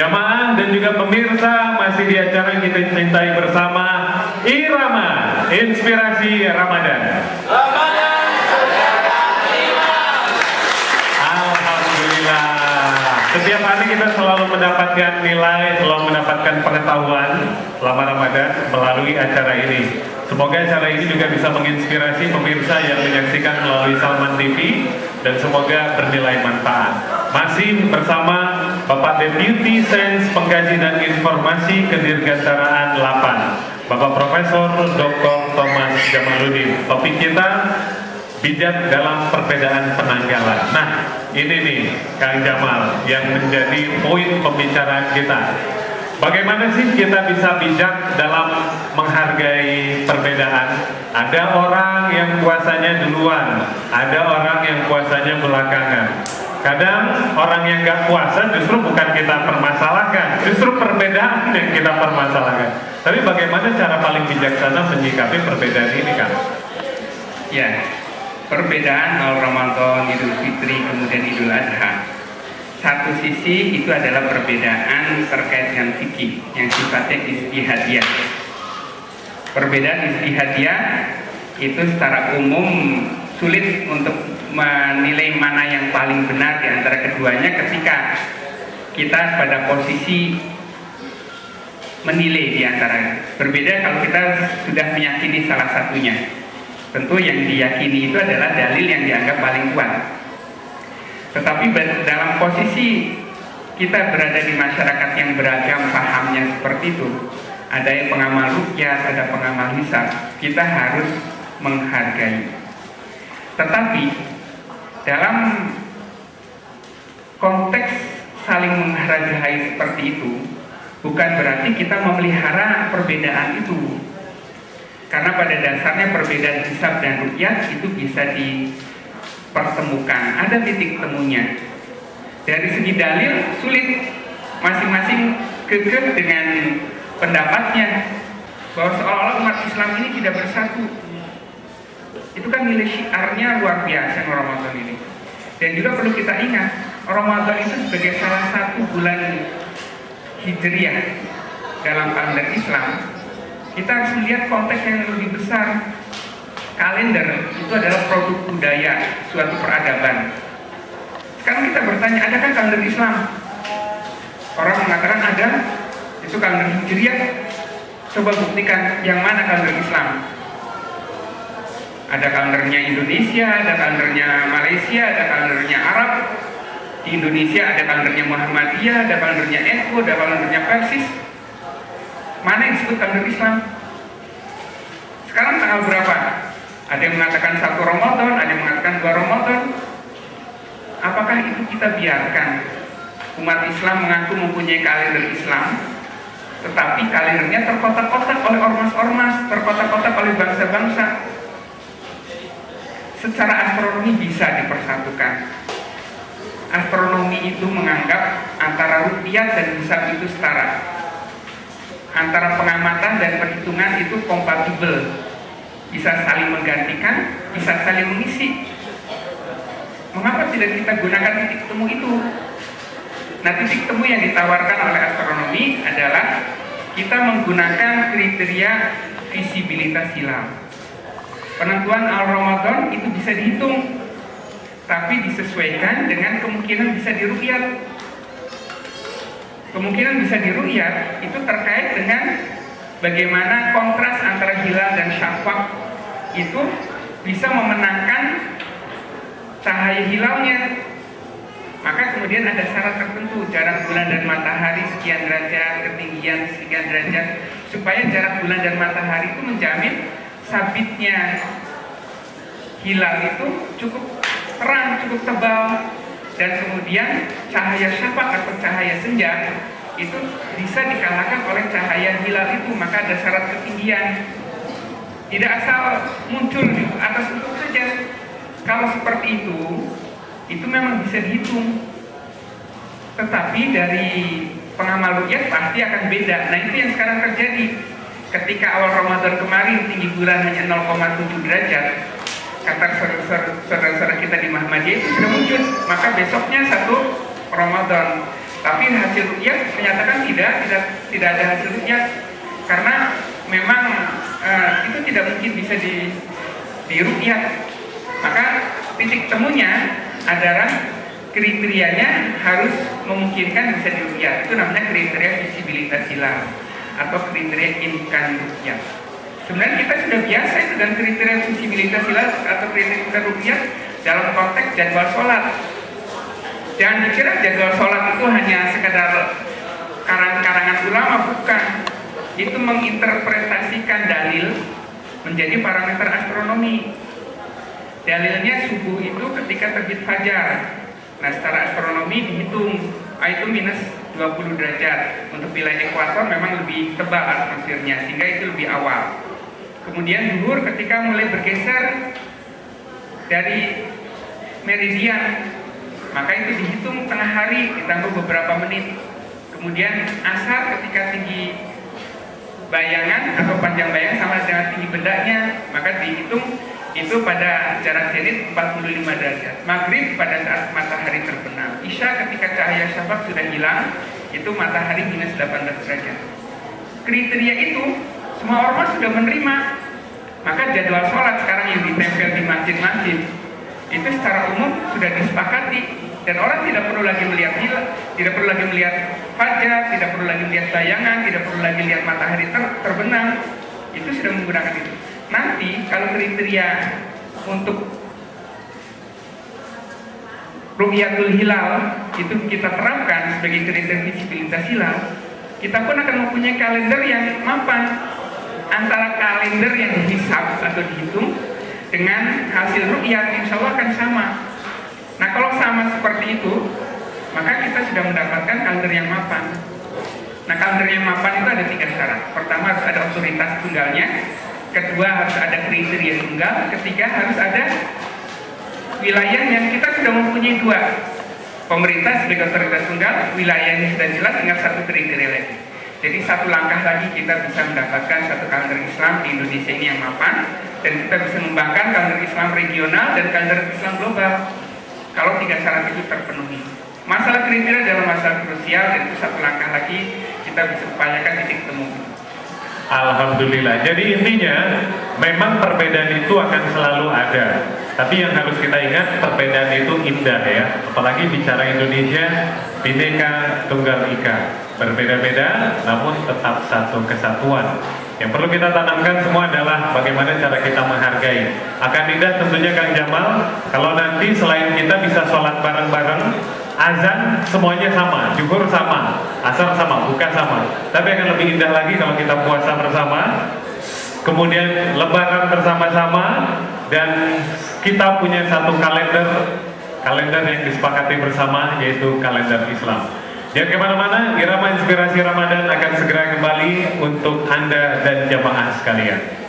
Jamaah dan juga pemirsa, masih di acara yang kita cintai bersama, Irama Inspirasi Ramadan. Alhamdulillah. Setiap hari kita selalu mendapatkan nilai, selalu mendapatkan pengetahuan selama Ramadan melalui acara ini. Semoga acara ini juga bisa menginspirasi pemirsa yang menyaksikan melalui Salman TV dan semoga bernilai manfaat. Masih bersama Bapak Deputi Sains Pengkaji dan Informasi Kedirgantaraan 8, Bapak Profesor Dr. Thomas Jamaluddin. Topik kita bijak dalam perbedaan penanggalan. Nah, ini nih Kang Jamal yang menjadi poin pembicaraan kita. Bagaimana sih kita bisa bijak dalam menghargai perbedaan? Ada orang yang puasanya duluan, ada orang yang puasanya belakangan. Kadang orang yang gak puasa justru bukan kita permasalahkan, justru perbedaan yang kita permasalahkan. Tapi bagaimana cara paling bijaksana menyikapi perbedaan ini, Kang? Ya, perbedaan awal Ramadan, Idul Fitri, kemudian Idul Adha. Satu sisi itu adalah perbedaan terkait dengan fikih yang sifatnya ijtihadiyah. Perbedaan ijtihadiyah itu secara umum sulit untuk menilai mana yang paling benar di antara keduanya ketika kita pada posisi menilai di antara. Berbeda kalau kita sudah meyakini salah satunya. Tentu yang diyakini itu adalah dalil yang dianggap paling kuat. Tetapi dalam posisi kita berada di masyarakat yang beragam pahamnya seperti itu, ada yang pengamal ruqyah, ada pengamal hisab, kita harus menghargai. Tetapi dalam konteks saling menghargai seperti itu, bukan berarti kita memelihara perbedaan itu. Karena pada dasarnya perbedaan hisab dan ruqyah itu bisa dipertemukan, ada titik temunya. Dari segi dalil sulit, masing-masing kekeh dengan pendapatnya bahwa seolah-olah umat Islam ini tidak bersatu. Itu kan nilai syiarnya luar biasa Ramadan ini. Dan juga perlu kita ingat, Ramadan itu sebagai salah satu bulan Hijriah dalam kalender Islam. Kita harus melihat konteks yang lebih besar. Kalender itu adalah produk budaya suatu peradaban. Sekarang kita bertanya, adakah kalender Islam? Orang mengatakan ada, itu kalender Hijriah. Coba buktikan yang mana kalender Islam. Ada kalendernya Indonesia, ada kalendernya Malaysia, ada kalendernya Arab. Di Indonesia ada kalendernya Muhammadiyah, ada kalendernya NU, ada kalendernya Persis. Mana yang disebut kalender Islam? Sekarang tanggal berapa? Ada yang mengatakan 1 Ramadan, ada yang mengatakan 2 Ramadan. Apakah itu kita biarkan umat Islam mengaku mempunyai kalender Islam, tetapi kalendernya terkotak-kotak oleh ormas-ormas, terkotak-kotak oleh bangsa-bangsa? Secara astronomi bisa dipersatukan. Astronomi itu menganggap antara ruqyah dan hisab itu setara. Antara pengamatan dan perhitungan itu kompatibel. Bisa saling menggantikan, bisa saling mengisi. Mengapa tidak kita gunakan titik temu itu? Nah, titik temu yang ditawarkan oleh astronomi adalah kita menggunakan kriteria visibilitas hilal. Penentuan al-Ramadan itu bisa dihitung, tapi disesuaikan dengan kemungkinan bisa diruqyat. Kemungkinan bisa diruqyat itu terkait dengan bagaimana kontras antara hilal dan syafaq itu bisa memenangkan cahaya hilalnya. Maka kemudian ada syarat tertentu, jarak bulan dan matahari sekian derajat, ketinggian sekian derajat, supaya jarak bulan dan matahari itu menjamin sabitnya hilal itu cukup terang, cukup tebal, dan kemudian cahaya syafaq atau cahaya senja itu bisa dikalahkan oleh cahaya hilal itu. Maka ada syarat ketinggian, tidak asal muncul di atas ufuk saja. Kalau seperti itu memang bisa dihitung, tetapi dari pengamal ruqyah pasti akan beda. Nah, itu yang sekarang terjadi. Ketika awal Ramadan kemarin tinggi bulan hanya 0,7 derajat, kata saudara-saudara kita di Muhammadiyah itu sudah muncul. Maka besoknya 1 Ramadan Tapi hasil rukyat menyatakan tidak ada hasil rukyat karena memang itu tidak mungkin bisa dirukyat. Maka titik temunya adalah kriterianya harus memungkinkan bisa dirukyat. Itu namanya kriteria visibilitas hilal atau kriteria imkan rukyat. Sebenarnya kita sudah biasa itu dengan kriteria visibilitas hilal atau kriteria rukyat dalam konteks jadwal sholat. Jangan dikira jadwal sholat itu hanya sekedar karangan ulama, bukan. Itu menginterpretasikan dalil menjadi parameter astronomi. Dalilnya subuh itu ketika terbit fajar. Nah, secara astronomi dihitung itu minus 20 derajat. Untuk wilayah ekuator memang lebih tebal atmosfernya, sehingga itu lebih awal. Kemudian zuhur ketika mulai bergeser dari meridian, maka itu dihitung tengah hari ditambah beberapa menit. Kemudian asar ketika tinggi bayangan atau panjang bayangan sama dengan tinggi bendanya, maka dihitung itu pada jarak zenit 45 derajat. Maghrib pada saat matahari terbenam. Isya ketika cahaya syafaq sudah hilang, itu matahari minus 18 derajat. Kriteria itu semua ormas sudah menerima. Maka jadwal sholat sekarang yang ditempel di masjid-masjid itu secara umum sudah disepakati, dan orang tidak perlu lagi melihat hilal, tidak perlu lagi melihat fajar, tidak perlu lagi melihat bayangan, tidak perlu lagi lihat matahari terbenam. Itu sudah menggunakan itu. Nanti kalau kriteria untuk ru'yatul hilal itu kita terapkan sebagai kriteria visibilitas hilal, kita pun akan mempunyai kalender yang mapan antara kalender yang dihisab atau dihitung dengan hasil ru'yat, insya Allah akan sama. Nah, kalau sama seperti itu, maka kita sudah mendapatkan kalender yang mapan. Nah, kalender yang mapan itu ada 3 syarat. Pertama, harus ada otoritas tunggalnya. Kedua, harus ada kriteria tunggal. Ketiga, harus ada wilayah yang kita sudah mempunyai 2. Pemerintah sebagai otoritas tunggal, wilayahnya sudah jelas, tinggal 1 kriteria lagi. Jadi 1 langkah lagi kita bisa mendapatkan satu kalender Islam di Indonesia ini yang mapan, dan kita bisa mengembangkan kalender Islam regional dan kalender Islam global kalau 3 syarat itu terpenuhi. Masalah kriteria adalah masalah krusial, dan itu 1 langkah lagi kita bisa upayakan titik temu. Alhamdulillah. Jadi intinya memang perbedaan itu akan selalu ada. Tapi yang harus kita ingat, perbedaan itu indah ya. Apalagi bicara Indonesia, Bhinneka Tunggal Ika. Berbeda-beda namun tetap satu kesatuan. Yang perlu kita tanamkan semua adalah bagaimana cara kita menghargai. Akan indah tentunya Kang Jamal kalau nanti selain kita bisa sholat bareng-bareng, azan semuanya sama, zuhur sama, asar sama, buka sama. Tapi akan lebih indah lagi kalau kita puasa bersama, kemudian lebaran bersama-sama, dan kita punya satu kalender yang disepakati bersama, yaitu kalender Islam. Jangan kemana-mana, irama inspirasi Ramadan akan segera kembali untuk Anda dan jamaah sekalian.